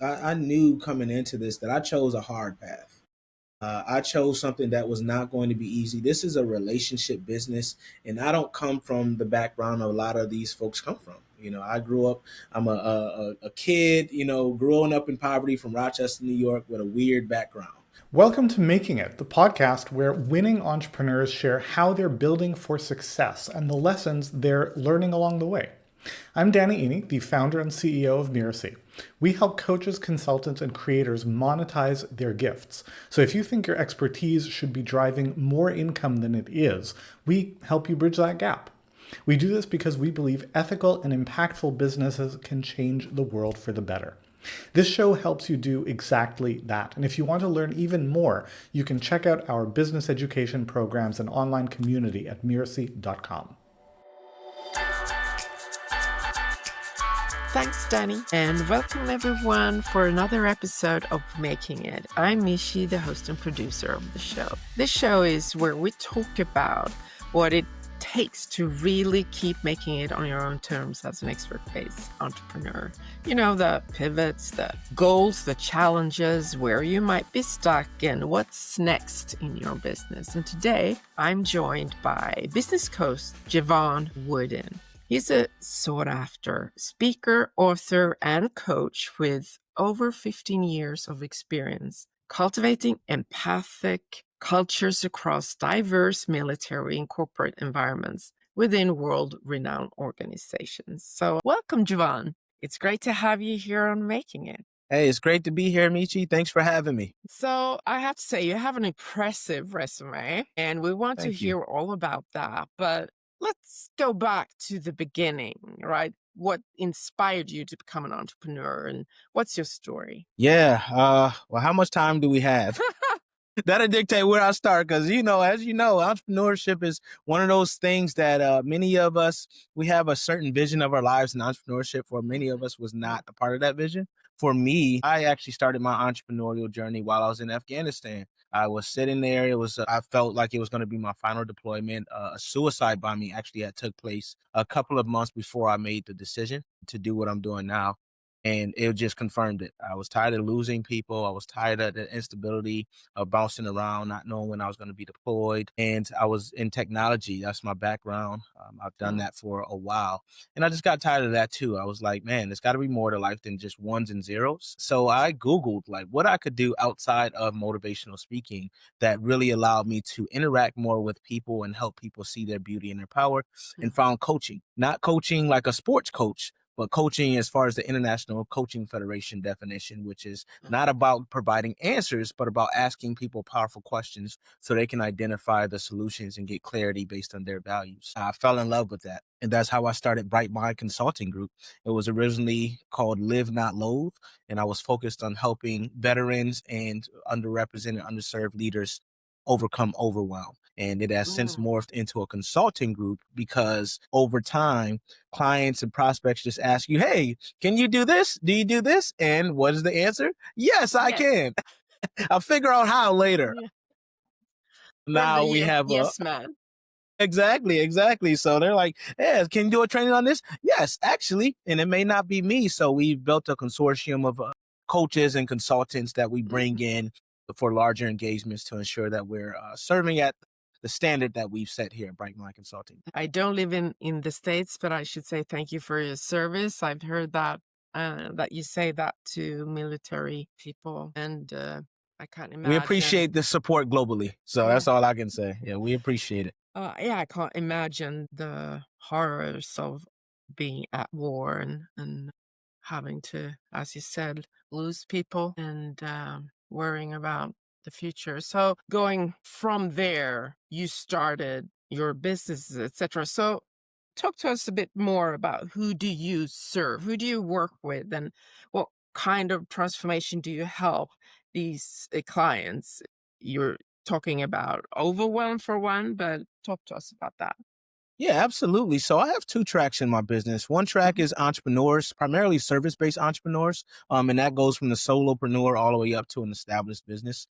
I knew coming into this that I chose a hard path. I chose something that was not going to be easy. This is a relationship business, and I don't come from the background a lot of these folks come from. I grew up, I'm a kid, growing up in poverty from Rochester, New York, with a weird background. Welcome to Making It, the podcast where winning entrepreneurs share how they're building for success and the lessons they're learning along the way. I'm Danny Iny, the founder and CEO of Michi. We help coaches, consultants, and creators monetize their gifts. So if you think your expertise should be driving more income than it is, we help you bridge that gap. We do this because we believe ethical and impactful businesses can change the world for the better. This show helps you do exactly that. And if you want to learn even more, you can check out our business education programs and online community at michi.com. Thanks, Danny, and welcome everyone for another episode of Making It. I'm Michi, the host and producer of the show. This show is where we talk about what it takes to really keep making it on your own terms as an expert-based entrepreneur. The pivots, the goals, the challenges, where you might be stuck, and what's next in your business. And today, I'm joined by business coach Jevon Wooden. He's a sought-after speaker, author, and coach with over 15 years of experience cultivating empathic cultures across diverse military and corporate environments within world-renowned organizations. So welcome, Jevon. It's great to have you here on Making It. Hey, it's great to be here, Michi. Thanks for having me. So I have to say, you have an impressive resume, and we want Thank to hear all about that. But let's go back to the beginning, right? What inspired you to become an entrepreneur, and what's your story? Yeah. Well, how much time do we have? That'll dictate where I start because, as you know, entrepreneurship is one of those things that many of us, we have a certain vision of our lives, and entrepreneurship for many of us was not a part of that vision. For me, I actually started my entrepreneurial journey while I was in Afghanistan. I was sitting there. I felt like it was going to be my final deployment. A suicide bombing actually had took place a couple of months before I made the decision to do what I'm doing now. And it just confirmed it. I was tired of losing people. I was tired of the instability of bouncing around, not knowing when I was going to be deployed. And I was in technology. That's my background. I've done that for a while. And I just got tired of that too. I was like, man, there's got to be more to life than just ones and zeros. So I Googled like what I could do outside of motivational speaking that really allowed me to interact more with people and help people see their beauty and their power, and found coaching. Not coaching like a sports coach, but coaching as far as the International Coaching Federation definition, which is not about providing answers, but about asking people powerful questions so they can identify the solutions and get clarity based on their values. I fell in love with that. And that's how I started Bright Mind Consulting Group. It was originally called Live Not Loathe, and I was focused on helping veterans and underrepresented, underserved leaders overcome overwhelm. And it has since morphed into a consulting group because over time, clients and prospects just ask you, hey, can you do this? Do you do this? And what is the answer? Yes, I can. I'll figure out how later. Yeah. Now we have yes, man. Exactly. So they're like, yeah, can you do a training on this? Yes, actually. And it may not be me. So we've built a consortium of coaches and consultants that we bring in for larger engagements to ensure that we're serving at the standard that we've set here at Bright Mind Consulting. I don't live in the States, but I should say thank you for your service. I've heard that you say that to military people, and I can't imagine. We appreciate the support globally. So that's all I can say. Yeah, we appreciate it. I can't imagine the horrors of being at war and having to, as you said, lose people and worrying about the future. So going from there, you started your businesses, etc. So talk to us a bit more about who do you serve? Who do you work with? And what kind of transformation do you help these clients? You're talking about overwhelm for one, but talk to us about that. Yeah, absolutely. So I have two tracks in my business. One track is entrepreneurs, primarily service-based entrepreneurs. And that goes from the solopreneur all the way up to an established business.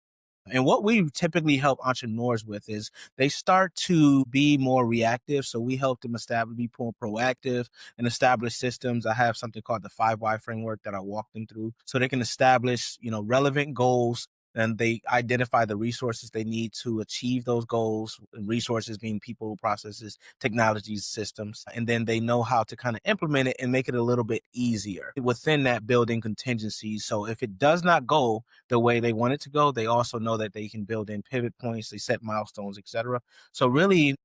And what we typically help entrepreneurs with is they start to be more reactive. So we help them be more proactive and establish systems. I have something called the 5 Why framework that I walk them through so they can establish, relevant goals, and they identify the resources they need to achieve those goals. And resources being people, processes, technologies, systems. And then they know how to kind of implement it and make it a little bit easier within that building contingencies. So if it does not go the way they want it to go, they also know that they can build in pivot points, they set milestones, etc. So really,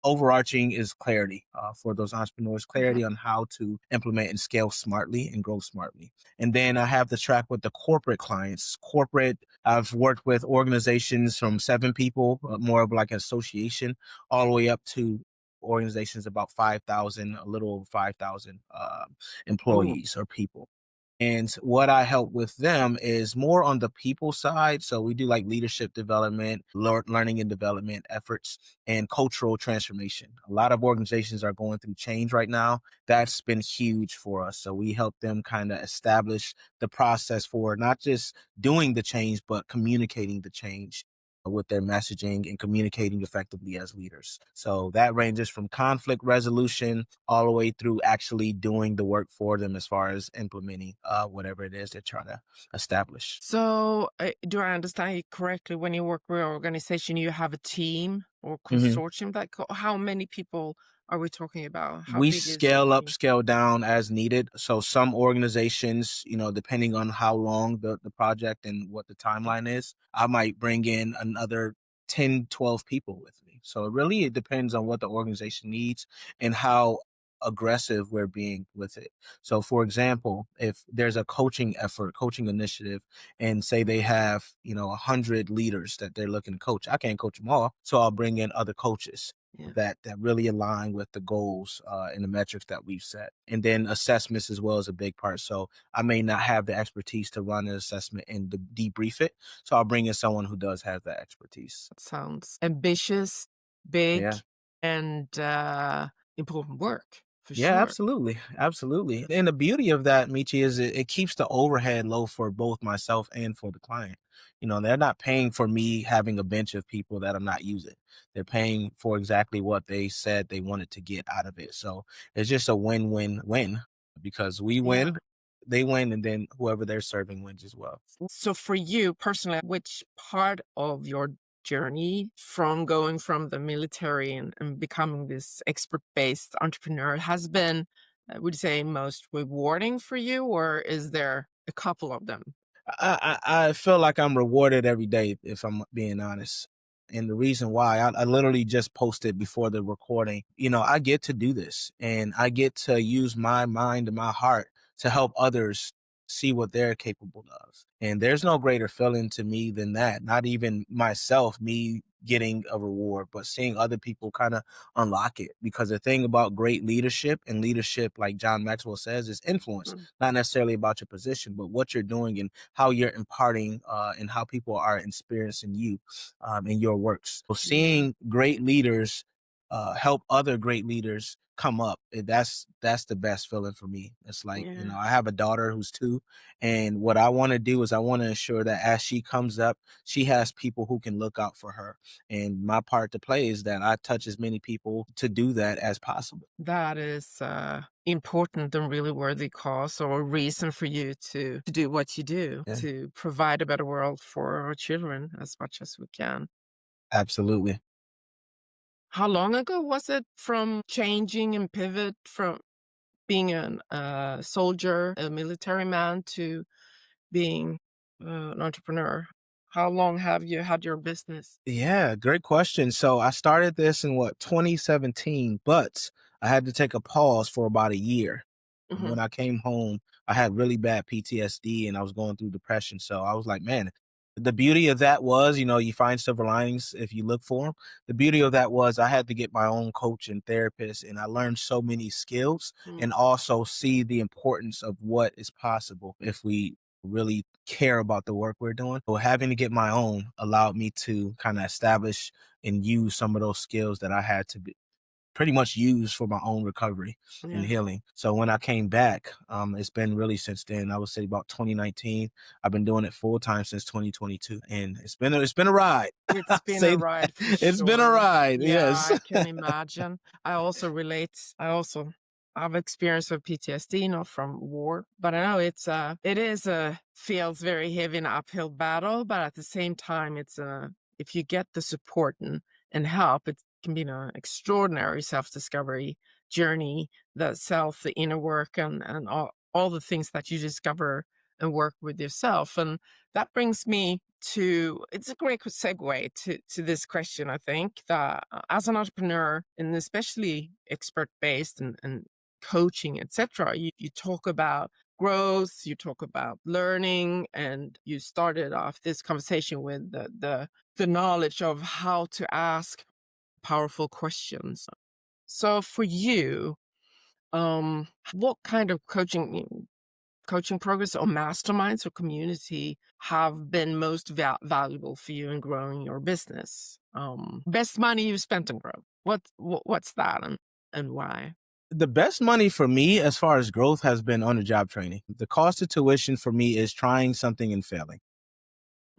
overarching is clarity for those entrepreneurs, clarity on how to implement and scale smartly and grow smartly. And then I have the track with the corporate clients. Corporate, I've worked with organizations from 7 people, more of like an association, all the way up to organizations about 5,000, a little over 5,000 Oh, employees or people. And what I help with them is more on the people side. So we do like leadership development, learning and development efforts, and cultural transformation. A lot of organizations are going through change right now. That's been huge for us. So we help them kind of establish the process for not just doing the change, but communicating the change with their messaging and communicating effectively as leaders. So that ranges from conflict resolution all the way through actually doing the work for them as far as implementing whatever it is they're trying to establish. so do I understand you correctly? When you work with an organization, you have a team or Mhm. consortium how many people are we talking about? How We big is your scale up, team? scale down as needed. So some organizations, depending on how long the project and what the timeline is, I might bring in another 10, 12 people with me. So it depends on what the organization needs and how aggressive we're being with it. So for example, if there's a coaching effort, coaching initiative, and say they have, 100 leaders that they're looking to coach, I can't coach them all. So I'll bring in other coaches Yeah, that really align with the goals and the metrics that we've set. And then assessments as well is a big part. So I may not have the expertise to run an assessment and debrief it. So I'll bring in someone who does have that expertise. that sounds ambitious, big, Yeah. and important work for Yeah, sure. absolutely. Absolutely. And the beauty of that, Michi, is it keeps the overhead low for both myself and for the client. They're not paying for me having a bench of people that I'm not using. They're paying for exactly what they said they wanted to get out of it. So it's just a win-win-win because we Yeah. win, they win, and then whoever they're serving wins as well. So for you personally, which part of your journey from going from the military and becoming this expert-based entrepreneur has been, would you say, most rewarding for you, or is there a couple of them? I feel like I'm rewarded every day, if I'm being honest. And the reason why I literally just posted before the recording, I get to do this and I get to use my mind and my heart to help others see what they're capable of. And there's no greater feeling to me than that. Not even myself, me getting a reward, but seeing other people kind of unlock it. Because the thing about great leadership and leadership, like John Maxwell says, is influence, Mm, not necessarily about your position, but what you're doing and how you're imparting and how people are experiencing you in your works. So yeah, seeing great leaders help other great leaders come up, that's the best feeling for me. It's like, yeah. I have a daughter who's 2, and what I want to do is I want to ensure that as she comes up, she has people who can look out for her. And my part to play is that I touch as many people to do that as possible. That is important and really worthy cause or reason for you to do what you do, Yeah, to provide a better world for our children as much as we can. absolutely. How long ago was it from changing and pivot from being a soldier, a military man, to being an entrepreneur? How long have you had your business? Yeah, great question. So I started this in 2017, but I had to take a pause for about a year. Mhm. When I came home, I had really bad PTSD and I was going through depression. So I was like, man, the beauty of that was, you find silver linings if you look for them. The beauty of that was I had to get my own coach and therapist, and I learned so many skills and Mm, also see the importance of what is possible if we really care about the work we're doing. So having to get my own allowed me to kind of establish and use some of those skills that I had to pretty much used for my own recovery and Yeah. healing. So when I came back, it's been really since then. I would say about 2019. I've been doing it full time since 2022, and it's been a ride. It's been a Say ride for it's been a sure. ride. Yeah, Yes. I can imagine. I also relate. I've experienced with PTSD, not from war, but I know it is a feels very heavy and uphill battle, but at the same time, if you get the support and help, it can be an extraordinary self-discovery journey, the inner work and all the things that you discover and work with yourself. And that brings me to it's a great segue to this question. I think that as an entrepreneur, and especially expert based and coaching, etc., you talk about growth, you talk about learning, and you started off this conversation with the knowledge of how to ask powerful questions. So for you, what kind of coaching programs or masterminds or community have been most valuable for you in growing your business? Best money you've spent on growth. What's that and why? The best money for me as far as growth has been on the job training. The cost of tuition for me is trying something and failing.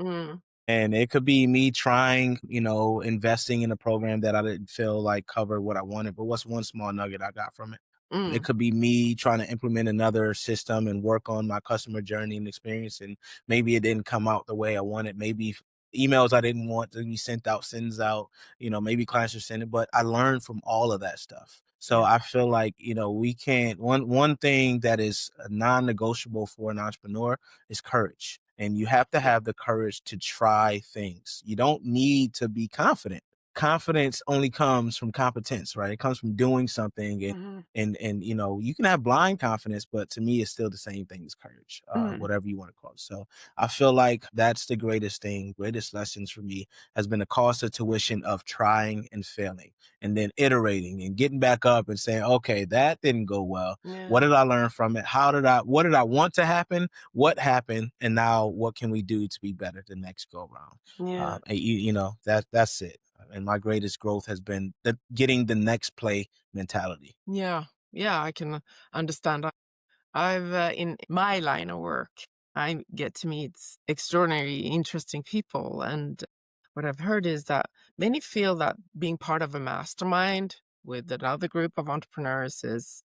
Mm, And it could be me trying, investing in a program that I didn't feel like covered what I wanted. But what's one small nugget I got from it? It mm, could be me trying to implement another system and work on my customer journey and experience. And maybe it didn't come out the way I wanted. Maybe emails I didn't want to be sent out, sends out, maybe clients are sending, but I learned from all of that stuff. So yeah. I feel like, we can't, one thing that is non-negotiable for an entrepreneur is courage. And you have to Yeah. have the courage to try things. You don't need to be confident. Confidence only comes from competence, right? It comes from doing something, Mhm, and you can have blind confidence, but to me it's still the same thing as courage, mm, whatever you want to call it. So I feel like that's the greatest lessons for me has been the cost of tuition of trying and failing and then iterating and getting back up and saying, okay, that didn't go well. What yeah. did I learn from it? What did I want to happen? What happened? And now what can we do to be better the next go around? Yeah. And that's it. And my greatest growth has been getting the next play mentality. Yeah. Yeah. I can understand. I've in my line of work, I get to meet extraordinary, interesting people, and what I've heard is that many feel that being part of a mastermind with another group of entrepreneurs is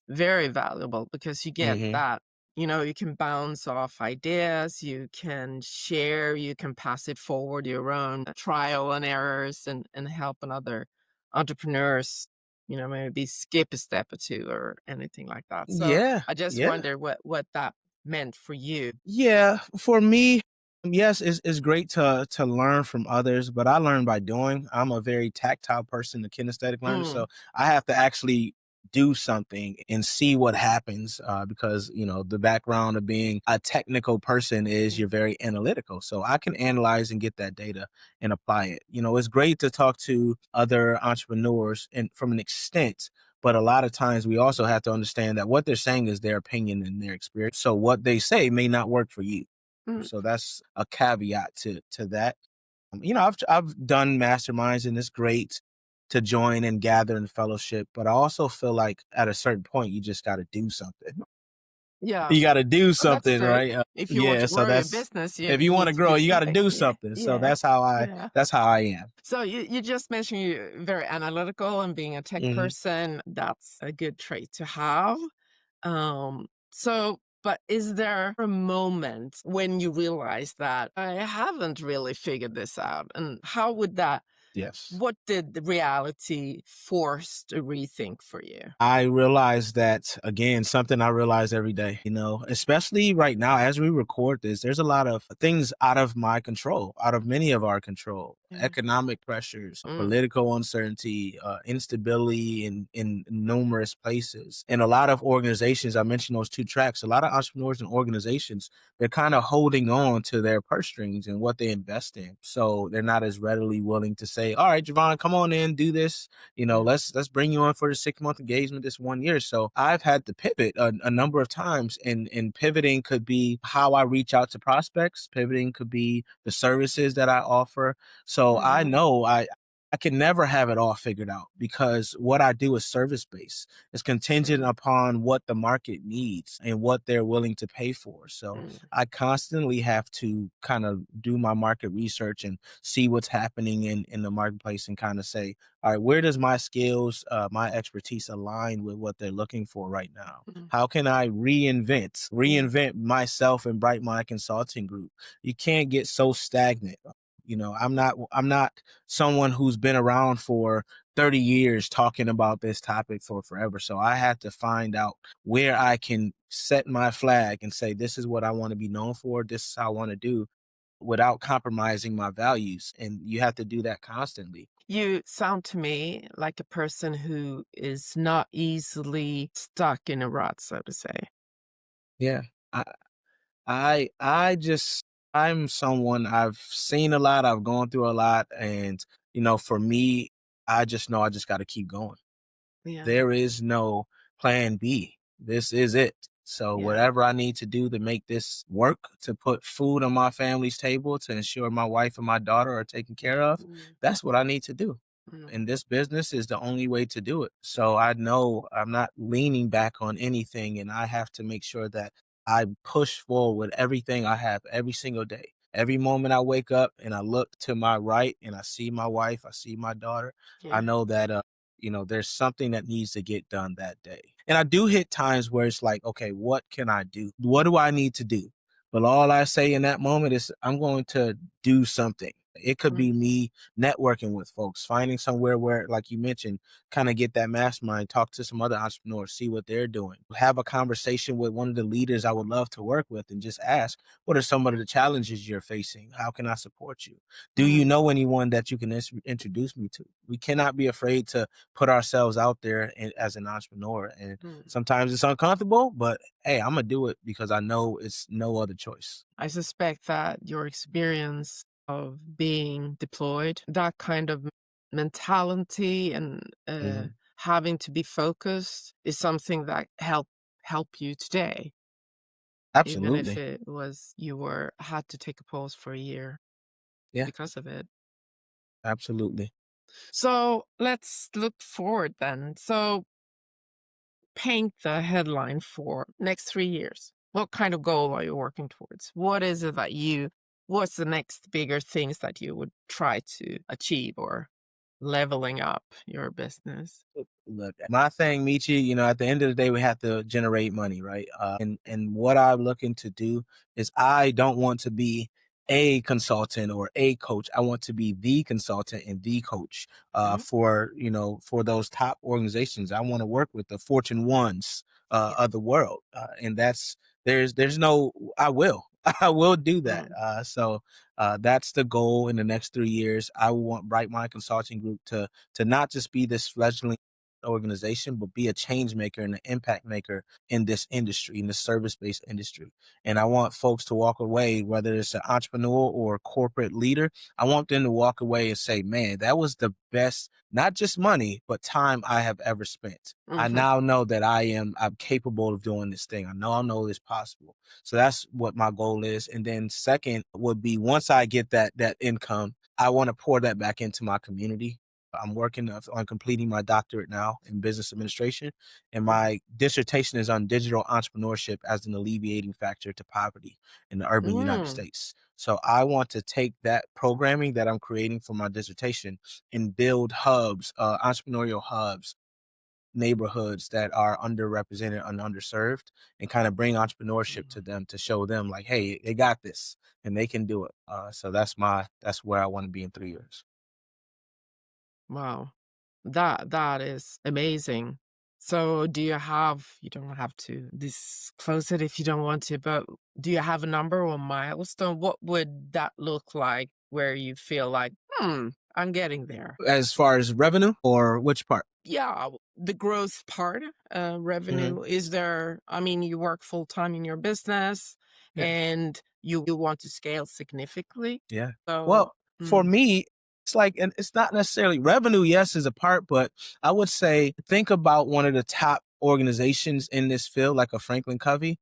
very valuable because you get Hmm. that. You can bounce off ideas, you can share, you can pass it forward your own trial and errors and help another entrepreneurs maybe skip a step or two or anything like that. So Yeah, I just yeah. wonder what that meant for you. Yeah, for me, yes, it's great to learn from others, but I learn by doing. I'm a very tactile person, a kinesthetic learner, Mm, so I have to actually do something and see what happens, because the background of being a technical person is mm, you're very analytical, so I can analyze and get that data and apply it. It's great to talk to other entrepreneurs and from an extent, but a lot of times we also have to understand that what they're saying is their opinion and their experience. So what they say may not work for you. mm, So that's a caveat to that. I've done masterminds and it's great to join and gather in fellowship, but I also feel like at a certain point you just got to do something. yeah, You got to do well, that's something, good. right? If you want Yeah. to So grow your that's business, if you you want need to to grow, do you got to something. do Yeah, something. So yeah, that's how I yeah. that's how I am. So you just mentioned you're very analytical and being a tech Mhm. person. That's a good trait to have. But is there a moment when you realize that I haven't really figured this out? And how would that, Yes. what did the reality force a rethink for you? I realize that again, something I realize every day, especially right now as we record this, there's a lot of things out of my control, out of many of our control. Yeah. Economic pressures, Mm, political uncertainty, instability in numerous places. And a lot of organizations, I mentioned those two tracks, a lot of entrepreneurs and organizations, they're kind of holding on to their purse strings and what they invest in. So they're not as readily willing to say, all right, Jevon, come on in, do this, yeah. let's bring you on for the 6 month engagement this 1 year. So I've had to pivot a number of times, and pivoting could be how I reach out to prospects. Pivoting could be the services that I offer. So I Mhm. know I can never have it all figured out because what I do is service based. It's contingent upon what the market needs and what they're willing to pay for. So I constantly have to kind of do my market research and see what's happening in the marketplace and kind of say, all right, where does my skills, my expertise align with what they're looking for right now? How can I reinvent myself and Bright Mind Consulting Group? You can't get so stagnant. I'm not someone who's been around for 30 years talking about this topic for forever. So I had to find out where I can set my flag and say, this is what I want to be known for. This is how I want to do without compromising my values. And you have to do that constantly. You sound to me like a person who is not easily stuck in a rut, so to say. Yeah. I, I'm someone, I've seen a lot, I've gone through a lot. And, for me, I just know I just got to keep going. Yeah. There is no plan B. This is it. So Yeah. whatever I need to do to make this work, to put food on my family's table, to ensure my wife and my daughter are taken care of, that's what I need to do. And this business is the only way to do it. So I know I'm not leaning back on anything, and I have to make sure that I push forward with everything I have every single day. Every moment I wake up and I look to my right and I see my wife, I see my daughter, I know that there's something that needs to get done that day. And I do hit times where it's like, okay, what can I do? What do I need to do? But all I say in that moment is I'm going to do something. It could be me networking with folks, finding somewhere where, like you mentioned, kind of get that mastermind, talk to some other entrepreneurs, see what they're doing, have a conversation with one of the leaders I would love to work with and just ask, what are some of the challenges you're facing? How can I support you? Do you know anyone that you can introduce me to? We cannot be afraid to put ourselves out there as an entrepreneur. And sometimes it's uncomfortable, but hey, I'm going to do it because I know it's no other choice. I suspect that your experience of being deployed, that kind of mentality and having to be focused is something that help you today. Even if Absolutely. it was had to take a pause for a year Yeah, because of it. absolutely. So let's look forward then. So paint the headline for next 3 years. What kind of goal are you working towards? What is it what's the next bigger things that you would try to achieve or leveling up your business? Look, my thing, Michi, at the end of the day, we have to generate money, right? And what I'm looking to do is I don't want to be a consultant or a coach. I want to be the consultant and the coach for those top organizations. I want to work with the Fortune ones of the world. And there's no, I will. I will do that. So that's the goal in the next 3 years. I want Bright Mind Consulting Group to not just be this fledgling organization, but be a change maker and an impact maker in this industry, in the service-based industry. And I want folks to walk away, whether it's an entrepreneur or a corporate leader, I want them to walk away and say, man, that was the best, not just money, but time I have ever spent. I now know that I'm capable of doing this thing. I know it's possible. So that's what my goal is. And then second would be, once I get that income, I want to pour that back into my community. I'm working on completing my doctorate now in business administration, and my dissertation is on digital entrepreneurship as an alleviating factor to poverty in the urban United States. So I want to take that programming that I'm creating for my dissertation and build hubs, entrepreneurial hubs, neighborhoods that are underrepresented and underserved, and kind of bring entrepreneurship to them, to show them like, hey, they got this and they can do it. So that's where I want to be in 3 years. Wow. That is amazing. So you don't have to disclose it if you don't want to, but do you have a number or milestone? What would that look like where you feel like, I'm getting there? As far as revenue, or which part? Yeah, the growth part, revenue. You work full time in your business and you want to scale significantly. Yeah. So, Well, for me, it's like, and it's not necessarily revenue, yes, is a part, but I would say think about one of the top organizations in this field, like a Franklin Covey.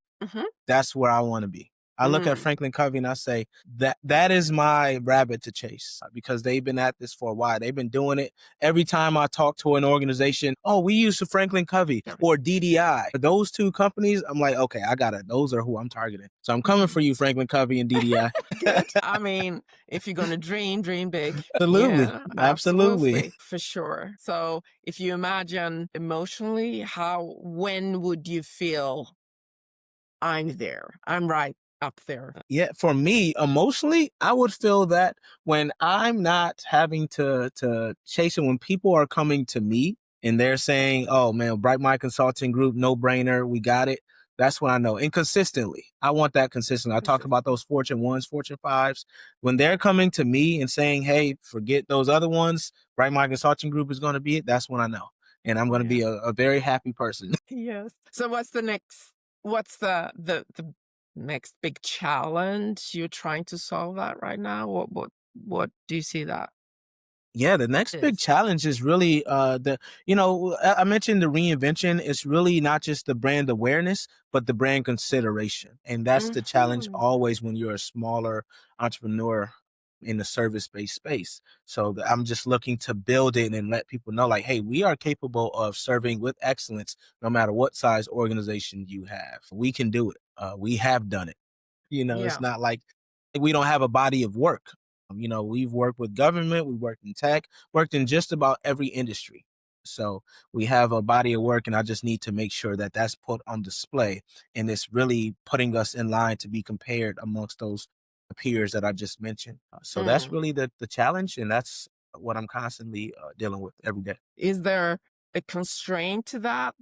That's where I want to be. I look at Franklin Covey and I say that is my rabbit to chase, because they've been at this for a while. They've been doing it. Every time I talk to an organization, oh, we use Franklin Covey or DDI. Those two companies, I'm like, okay, those are who I'm targeting. So I'm coming for you, Franklin Covey and DDI. Good. I mean, if you're going to dream big. Absolutely. Yeah, Absolutely. for sure. So if you imagine emotionally, when would you feel I'm there? I'm right up there. Yeah, for me, emotionally, I would feel that when I'm not having to chase it, when people are coming to me and they're saying, oh man, Bright Mind Consulting Group, no brainer, we got it. That's when I know. And consistently, I want that consistently. I talked about those Fortune 1s, Fortune 5s. When they're coming to me and saying, hey, forget those other ones, Bright Mind Consulting Group is going to be it, that's when I know. And I'm going to be a very happy person. Yes. So what's the next big challenge you're trying to solve that right now? What do you see that? Yeah, the next big challenge is really I mentioned the reinvention. It's really not just the brand awareness, but the brand consideration. And that's the challenge always when you're a smaller entrepreneur in the service-based space. So I'm just looking to build it and let people know, like, hey, we are capable of serving with excellence no matter what size organization you have. We can do it. We have done it. It's not like we don't have a body of work. We've worked with government, we worked in tech, worked in just about every industry. So we have a body of work, and I just need to make sure that that's put on display, and it's really putting us in line to be compared amongst those peers that I just mentioned. So that's really the challenge, and that's what I'm constantly dealing with every day. Is there a constraint to that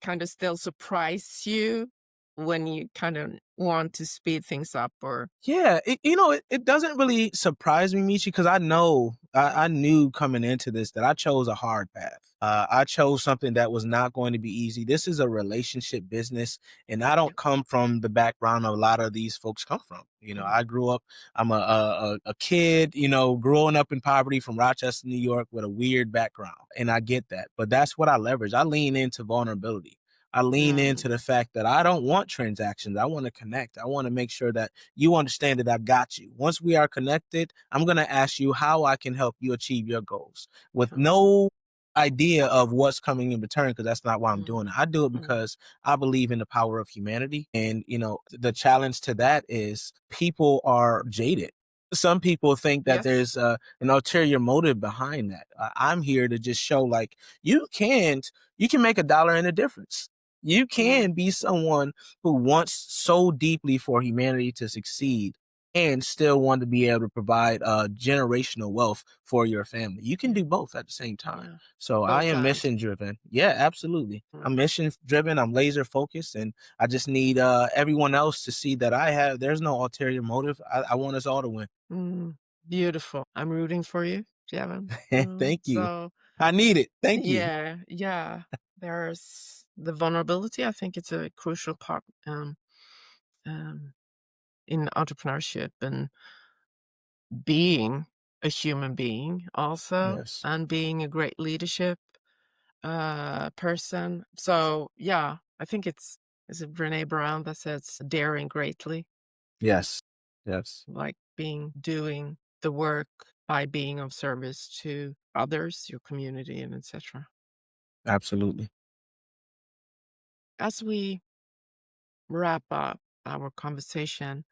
kind of still surprise you when you kind of want to speed things up? Or Yeah, it doesn't really surprise me, Michi, because I knew coming into this that I chose a hard path. I chose something that was not going to be easy. This is a relationship business, and I don't come from the background a lot of these folks come from. I grew up, I'm a kid, growing up in poverty from Rochester, New York, with a weird background, and I get that. But that's what I leverage. I lean into vulnerability. I lean into the fact that I don't want transactions. I want to connect. I want to make sure that you understand that I've got you. Once we are connected, I'm going to ask you how I can help you achieve your goals with no idea of what's coming in return, because that's not why I'm doing it. I do it because I believe in the power of humanity. And, the challenge to that is people are jaded. Some people think that there's an ulterior motive behind that. I'm here to just show, like, you can make $1 in a difference. You can be someone who wants so deeply for humanity to succeed and still want to be able to provide generational wealth for your family. You can do both at the same time. So I am mission driven. Yeah, absolutely. I'm mission driven. I'm laser focused, and I just need everyone else to see that there's no ulterior motive. I want us all to win. Beautiful. I'm rooting for you, Jevon. Thank you. So, I need it. Thank you. Yeah. There's the vulnerability. I think it's a crucial part in entrepreneurship, and being a human being also, and being a great leadership person. So yeah, I think is it Brene Brown that says daring greatly? Yes. Like doing the work by being of service to others, your community, and etc. Absolutely. As we wrap up our conversation,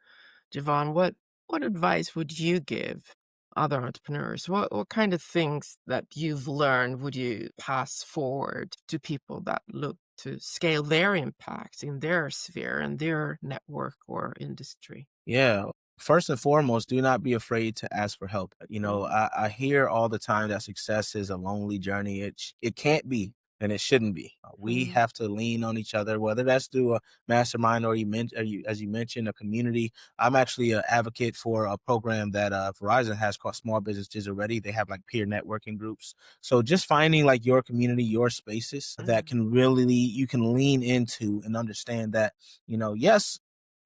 Jevon, what advice would you give other entrepreneurs? What kind of things that you've learned would you pass forward to people that look to scale their impact in their sphere and their network or industry? Yeah. First and foremost, do not be afraid to ask for help. I hear all the time that success is a lonely journey. It can't be, and it shouldn't be. We have to lean on each other, whether that's through a mastermind or as you mentioned, a community. I'm actually an advocate for a program that Verizon has called Small Businesses Already. They have like peer networking groups. So just finding like your community, your spaces that can really, you can lean into and understand that, yes,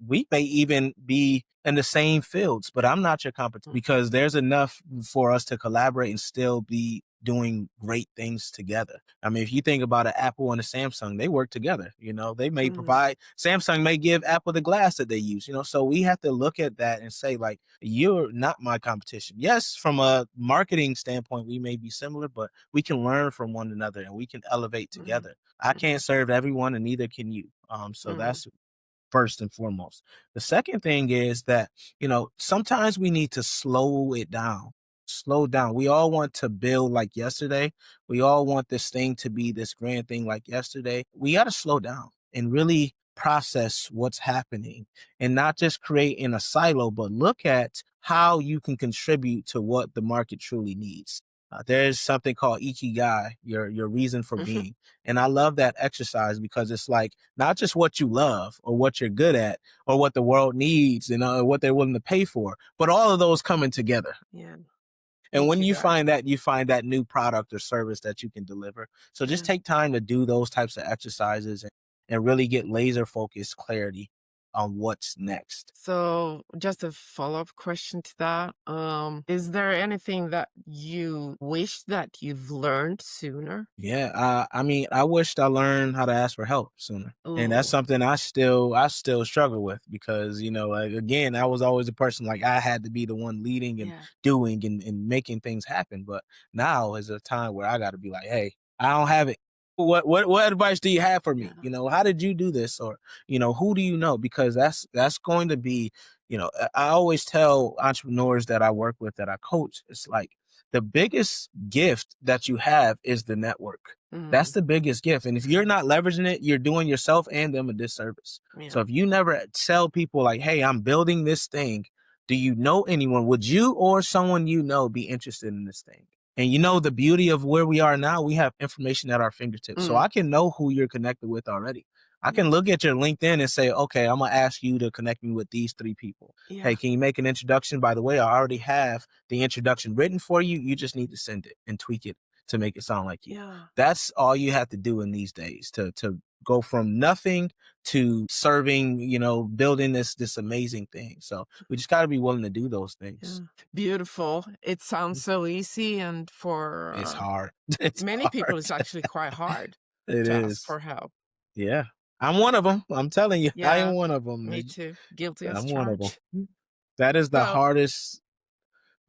we may even be in the same fields, but I'm not your competition, because there's enough for us to collaborate and still be doing great things together. I mean, if you think about an Apple and a Samsung, they work together. They may provide, Samsung may give Apple the glass that they use, so we have to look at that and say, like, you're not my competition. Yes, from a marketing standpoint, we may be similar, but we can learn from one another and we can elevate together. I can't serve everyone and neither can you. So that's first and foremost. The second thing is that, sometimes we need to slow it down. Slow down. We all want to build like yesterday. We all want this thing to be this grand thing like yesterday. We got to slow down and really process what's happening and not just create in a silo, but look at how you can contribute to what the market truly needs. There's something called ikigai, your reason for being. And I love that exercise because it's like not just what you love or what you're good at or what the world needs, what they're willing to pay for, but all of those coming together. Yeah. And when you Ikigai. find that new product or service that you can deliver. So just take time to do those types of exercises and really get laser focused clarity on what's next. So just a follow-up question to that. Is there anything that you wish that you've learned sooner? Yeah, I mean, I wished I learned how to ask for help sooner, and that's Ooh. something I still struggle with because like, again, I was always a person like I had to be the one leading and Yeah. doing and making things happen. But now is a time where I got to be like, hey, I don't have it. What advice do you have for me? Yeah. How did you do this, or who do you know? Because that's going to be, I always tell entrepreneurs that I work with, that I coach, it's like the biggest gift that you have is the network. That's the biggest gift. And if you're not leveraging it, you're doing yourself and them a disservice. Yeah. So if you never tell people like, hey, I'm building this thing, do you know anyone? Would you or someone be interested in this thing? And the beauty of where we are now, we have information at our fingertips. So I can know who you're connected with already. I can look at your LinkedIn and say, okay, I'm going to ask you to connect me with these 3 people. Yeah. Hey, can you make an introduction? By the way, I already have the introduction written for you. You just need to send it and tweak it to make it sound like you. Yeah. That's all you have to do in these days to go from nothing to serving, building this amazing thing. So we just got to be willing to do those things. Yeah. Beautiful. It sounds so easy, and for It's hard. It's many hard. people, it's actually quite hard It to is. ask for help. Yeah. I'm one of them. I'm telling you, I Yeah. am one of them. Me too. Guilty as I'm one of charged. them. That is the So, hardest,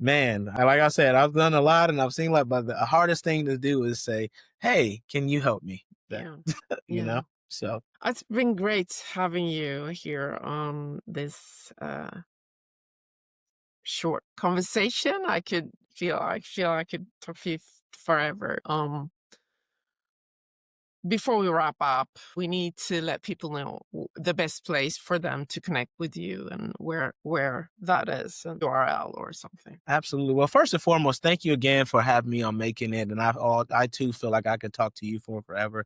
man. Like I said, I've done a lot and I've seen but the hardest thing to do is say, hey, can you help me? yeah. You Yeah. know? So It's been great having you here on this short conversation. I feel I could talk to you forever. Before we wrap up, we need to let people know the best place for them to connect with you and where that is, an URL or something. absolutely. Well, first and foremost, thank you again for having me on Making It. And I too feel like I could talk to you for forever.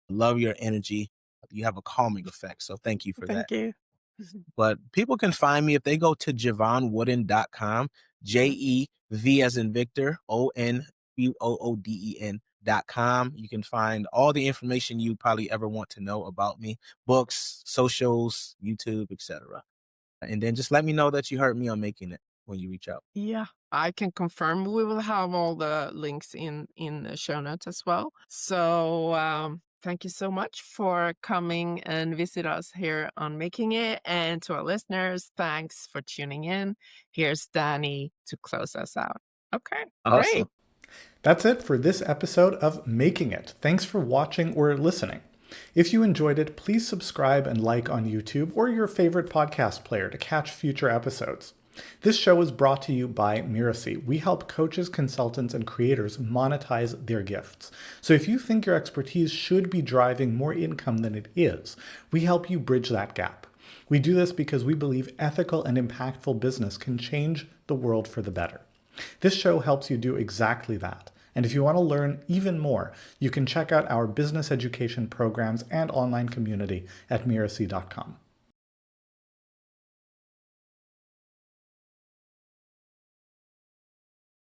Love your energy. You have a calming effect. So thank you for that. Thank you. But people can find me if they go to jevonwooden.com, JEV as in Victor, ONWOODEN.com. You can find all the information you probably ever want to know about me, books, socials, YouTube, etc. And then just let me know that you heard me on Making It when you reach out. Yeah, I can confirm we will have all the links in the show notes as well. So thank you so much for coming and visit us here on Making It. And to our listeners, thanks for tuning in. Here's Danny to close us out. Okay, Awesome. great. That's it for this episode of Making It. Thanks for watching or listening. If you enjoyed it, please subscribe and like on YouTube or your favorite podcast player to catch future episodes. This show is brought to you by Miracy. We help coaches, consultants, and creators monetize their gifts. So if you think your expertise should be driving more income than it is, we help you bridge that gap. We do this because we believe ethical and impactful business can change the world for the better. This show helps you do exactly that. And if you want to learn even more, you can check out our business education programs and online community at Miracy.com.